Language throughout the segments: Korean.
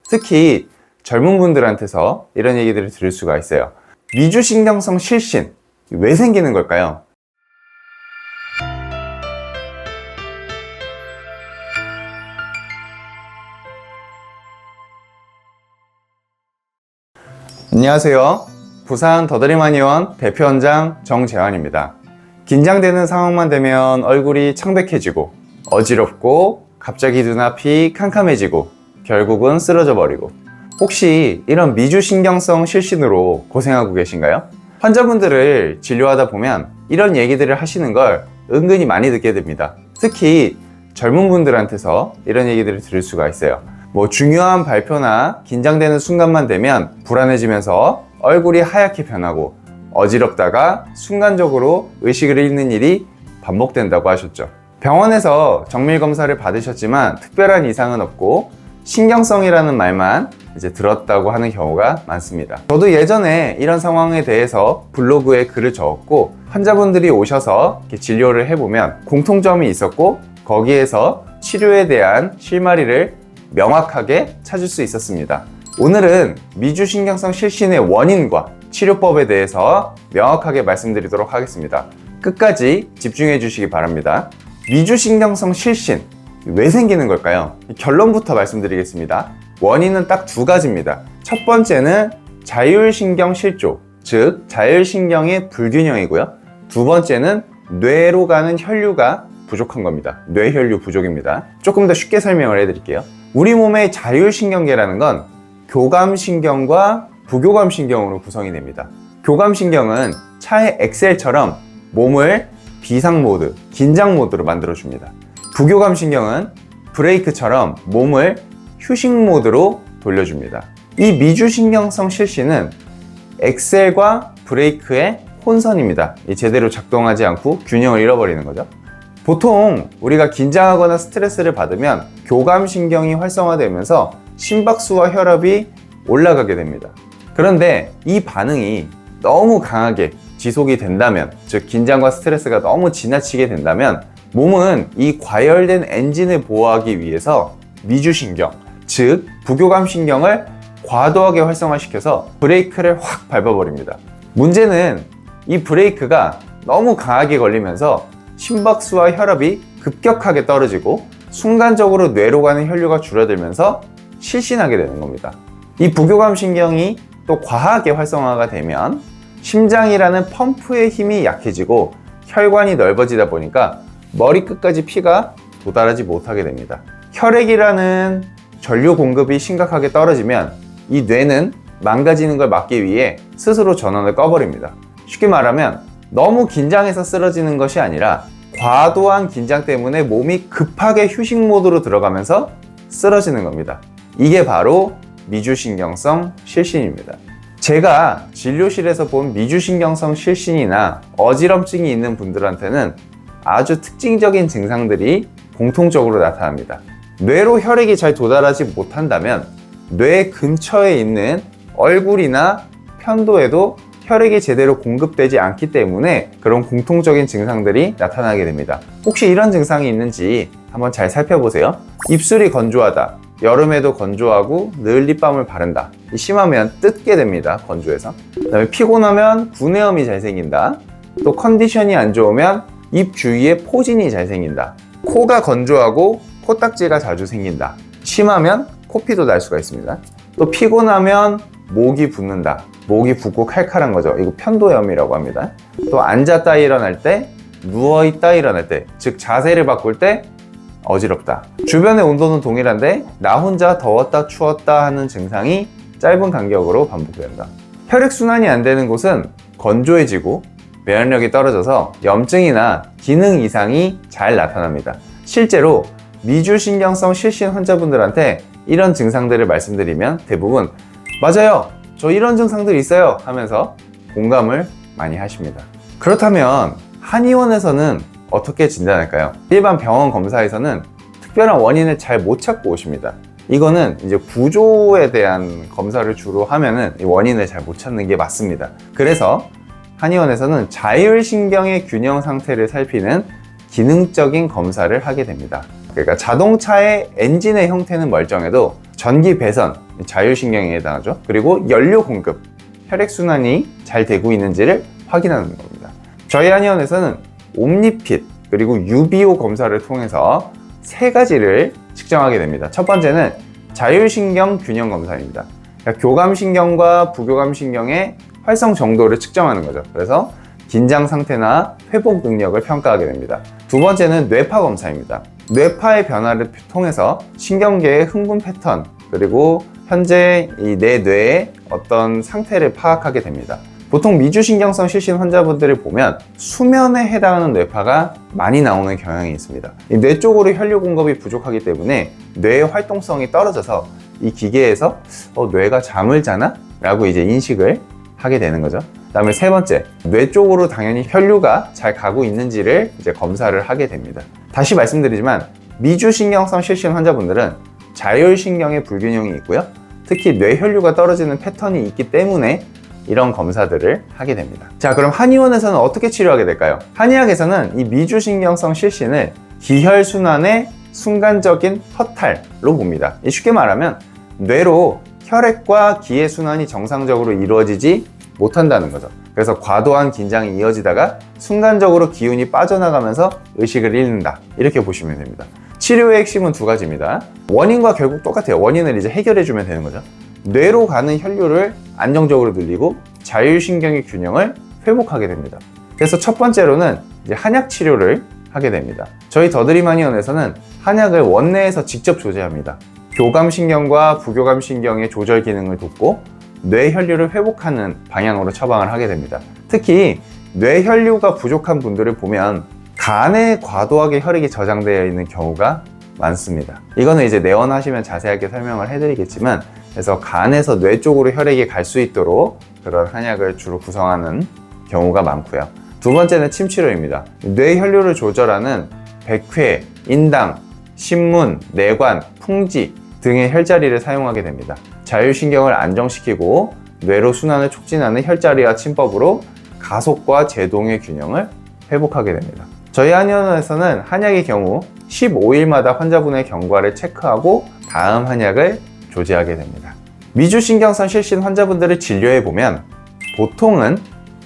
특히 젊은 분들한테서 이런 얘기들을 들을 수가 있어요. 미주신경성 실신, 왜 생기는 걸까요? 안녕하세요. 부산 더드림한의원 대표원장 정재환입니다. 긴장되는 상황만 되면 얼굴이 창백해지고 어지럽고 갑자기 눈앞이 캄캄해지고 결국은 쓰러져 버리고, 혹시 이런 미주신경성 실신으로 고생하고 계신가요? 환자분들을 진료하다 보면 이런 얘기들을 하시는 걸 은근히 많이 듣게 됩니다. 특히 젊은 분들한테서 이런 얘기들을 들을 수가 있어요. 중요한 발표나 긴장되는 순간만 되면 불안해지면서 얼굴이 하얗게 변하고 어지럽다가 순간적으로 의식을 잃는 일이 반복된다고 하셨죠. 병원에서 정밀 검사를 받으셨지만 특별한 이상은 없고 신경성이라는 말만 이제 들었다고 하는 경우가 많습니다. 저도 예전에 이런 상황에 대해서 블로그에 글을 적었고, 환자분들이 오셔서 이렇게 진료를 해보면 공통점이 있었고, 거기에서 치료에 대한 실마리를 명확하게 찾을 수 있었습니다. 오늘은 미주신경성 실신의 원인과 치료법에 대해서 명확하게 말씀드리도록 하겠습니다. 끝까지 집중해 주시기 바랍니다. 미주신경성 실신, 왜 생기는 걸까요? 결론부터 말씀드리겠습니다. 원인은 딱 두 가지입니다. 첫 번째는 자율신경 실조, 즉 자율신경의 불균형이고요. 두 번째는 뇌로 가는 혈류가 부족한 겁니다. 뇌혈류 부족입니다. 조금 더 쉽게 설명을 해드릴게요. 우리 몸의 자율신경계라는 건 교감신경과 부교감신경으로 구성이 됩니다. 교감신경은 차의 엑셀처럼 몸을 비상모드, 긴장모드로 만들어줍니다. 부교감신경은 브레이크처럼 몸을 휴식모드로 돌려줍니다. 이 미주신경성 실신은 엑셀과 브레이크의 혼선입니다. 제대로 작동하지 않고 균형을 잃어버리는 거죠. 보통 우리가 긴장하거나 스트레스를 받으면 교감신경이 활성화되면서 심박수와 혈압이 올라가게 됩니다. 그런데 이 반응이 너무 강하게 지속이 된다면, 즉 긴장과 스트레스가 너무 지나치게 된다면 몸은 이 과열된 엔진을 보호하기 위해서 미주신경, 즉 부교감신경을 과도하게 활성화시켜서 브레이크를 확 밟아버립니다. 문제는 이 브레이크가 너무 강하게 걸리면서 심박수와 혈압이 급격하게 떨어지고 순간적으로 뇌로 가는 혈류가 줄어들면서 실신하게 되는 겁니다. 이 부교감신경이 또 과하게 활성화가 되면 심장이라는 펌프의 힘이 약해지고 혈관이 넓어지다 보니까 머리끝까지 피가 도달하지 못하게 됩니다. 혈액이라는 전류 공급이 심각하게 떨어지면 이 뇌는 망가지는 걸 막기 위해 스스로 전원을 꺼버립니다. 쉽게 말하면 너무 긴장해서 쓰러지는 것이 아니라 과도한 긴장 때문에 몸이 급하게 휴식 모드로 들어가면서 쓰러지는 겁니다. 이게 바로 미주신경성 실신입니다. 제가 진료실에서 본 미주신경성 실신이나 어지럼증이 있는 분들한테는 아주 특징적인 증상들이 공통적으로 나타납니다. 뇌로 혈액이 잘 도달하지 못한다면 뇌 근처에 있는 얼굴이나 편도에도 혈액이 제대로 공급되지 않기 때문에 그런 공통적인 증상들이 나타나게 됩니다. 혹시 이런 증상이 있는지 한번 잘 살펴보세요. 입술이 건조하다, 여름에도 건조하고 늘 립밤을 바른다, 심하면 뜯게 됩니다. 건조해서. 그다음에 피곤하면 구내염이 잘 생긴다, 또 컨디션이 안 좋으면 입 주위에 포진이 잘 생긴다, 코가 건조하고 코딱지가 자주 생긴다, 심하면 코피도 날 수가 있습니다. 또 피곤하면 목이 붓는다, 목이 붓고 칼칼한 거죠. 이거 편도염이라고 합니다. 또 앉았다 일어날 때, 누워있다 일어날 때, 즉 자세를 바꿀 때 어지럽다. 주변의 온도는 동일한데 나 혼자 더웠다 추웠다 하는 증상이 짧은 간격으로 반복된다. 혈액순환이 안 되는 곳은 건조해지고 면역력이 떨어져서 염증이나 기능 이상이 잘 나타납니다. 실제로 미주신경성 실신 환자분들한테 이런 증상들을 말씀드리면 대부분 맞아요, 저 이런 증상들 있어요 하면서 공감을 많이 하십니다. 그렇다면 한의원에서는 어떻게 진단할까요? 일반 병원 검사에서는 특별한 원인을 잘 못 찾고 오십니다. 이거는 이제 구조에 대한 검사를 주로 하면은 이 원인을 잘 못 찾는 게 맞습니다. 그래서 한의원에서는 자율신경의 균형 상태를 살피는 기능적인 검사를 하게 됩니다. 그러니까 자동차의 엔진의 형태는 멀쩡해도 전기 배선, 자율신경에 해당하죠. 그리고 연료 공급, 혈액순환이 잘 되고 있는지를 확인하는 겁니다. 저희 한의원에서는 옴니핏 그리고 UBO 검사를 통해서 세 가지를 측정하게 됩니다. 첫 번째는 자율신경 균형 검사입니다. 그러니까 교감신경과 부교감신경의 활성 정도를 측정하는 거죠. 그래서 긴장 상태나 회복 능력을 평가하게 됩니다. 두 번째는 뇌파 검사입니다. 뇌파의 변화를 통해서 신경계의 흥분 패턴 그리고 현재 내 뇌의 어떤 상태를 파악하게 됩니다. 보통 미주신경성 실신 환자분들을 보면 수면에 해당하는 뇌파가 많이 나오는 경향이 있습니다. 뇌 쪽으로 혈류 공급이 부족하기 때문에 뇌의 활동성이 떨어져서 이 기계에서 뇌가 잠을 자나? 라고 이제 인식을 하게 되는 거죠. 그 다음에 세 번째, 뇌 쪽으로 당연히 혈류가 잘 가고 있는지를 이제 검사를 하게 됩니다. 다시 말씀드리지만 미주신경성 실신 환자분들은 자율신경의 불균형이 있고요. 특히 뇌 혈류가 떨어지는 패턴이 있기 때문에 이런 검사들을 하게 됩니다. 자, 그럼 한의원에서는 어떻게 치료하게 될까요? 한의학에서는 이 미주신경성 실신을 기혈순환의 순간적인 허탈로 봅니다. 쉽게 말하면 뇌로 혈액과 기의 순환이 정상적으로 이루어지지 못한다는 거죠. 그래서 과도한 긴장이 이어지다가 순간적으로 기운이 빠져나가면서 의식을 잃는다. 이렇게 보시면 됩니다. 치료의 핵심은 두 가지입니다. 원인과 결국 똑같아요. 원인을 이제 해결해주면 되는 거죠. 뇌로 가는 혈류를 안정적으로 늘리고 자율신경의 균형을 회복하게 됩니다. 그래서 첫 번째로는 이제 한약 치료를 하게 됩니다. 저희 더드림한의원에서는 한약을 원내에서 직접 조제합니다. 교감신경과 부교감신경의 조절 기능을 돕고 뇌 혈류를 회복하는 방향으로 처방을 하게 됩니다. 특히 뇌 혈류가 부족한 분들을 보면 간에 과도하게 혈액이 저장되어 있는 경우가 많습니다. 이거는 이제 내원하시면 자세하게 설명을 해드리겠지만, 그래서 간에서 뇌 쪽으로 혈액이 갈 수 있도록 그런 한약을 주로 구성하는 경우가 많고요. 두 번째는 침치료입니다. 뇌 혈류를 조절하는 백회, 인당, 신문, 내관, 풍지 등의 혈자리를 사용하게 됩니다. 자율신경을 안정시키고 뇌로 순환을 촉진하는 혈자리와 침법으로 가속과 제동의 균형을 회복하게 됩니다. 저희 한의원에서는 한약의 경우 15일마다 환자분의 경과를 체크하고 다음 한약을 조제하게 됩니다. 미주신경성 실신 환자분들을 진료해보면 보통은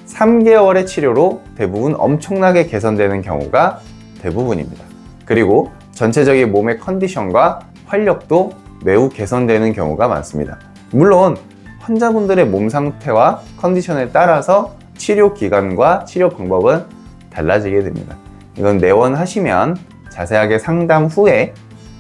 3개월의 치료로 대부분 엄청나게 개선되는 경우가 대부분입니다. 그리고 전체적인 몸의 컨디션과 활력도 매우 개선되는 경우가 많습니다. 물론 환자분들의 몸 상태와 컨디션에 따라서 치료 기간과 치료 방법은 달라지게 됩니다. 이건 내원하시면 자세하게 상담 후에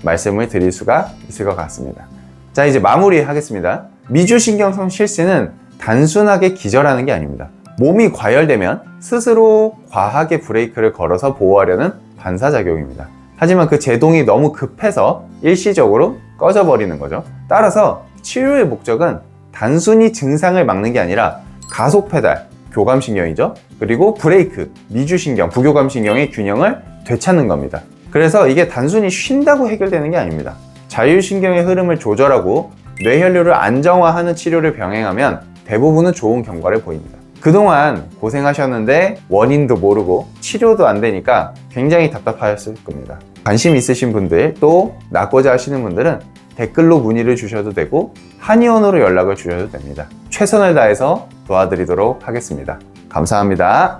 말씀을 드릴 수가 있을 것 같습니다. 자, 이제 마무리 하겠습니다. 미주신경성 실신은 단순하게 기절하는 게 아닙니다. 몸이 과열되면 스스로 과하게 브레이크를 걸어서 보호하려는 반사작용입니다. 하지만 그 제동이 너무 급해서 일시적으로 꺼져버리는 거죠. 따라서 치료의 목적은 단순히 증상을 막는 게 아니라 가속 페달, 교감신경이죠. 그리고 브레이크, 미주신경, 부교감신경의 균형을 되찾는 겁니다. 그래서 이게 단순히 쉰다고 해결되는 게 아닙니다. 자율신경의 흐름을 조절하고 뇌혈류를 안정화하는 치료를 병행하면 대부분은 좋은 경과를 보입니다. 그동안 고생하셨는데 원인도 모르고 치료도 안 되니까 굉장히 답답하셨을 겁니다. 관심 있으신 분들, 또 낫고자 하시는 분들은 댓글로 문의를 주셔도 되고 한의원으로 연락을 주셔도 됩니다. 최선을 다해서 도와드리도록 하겠습니다. 감사합니다.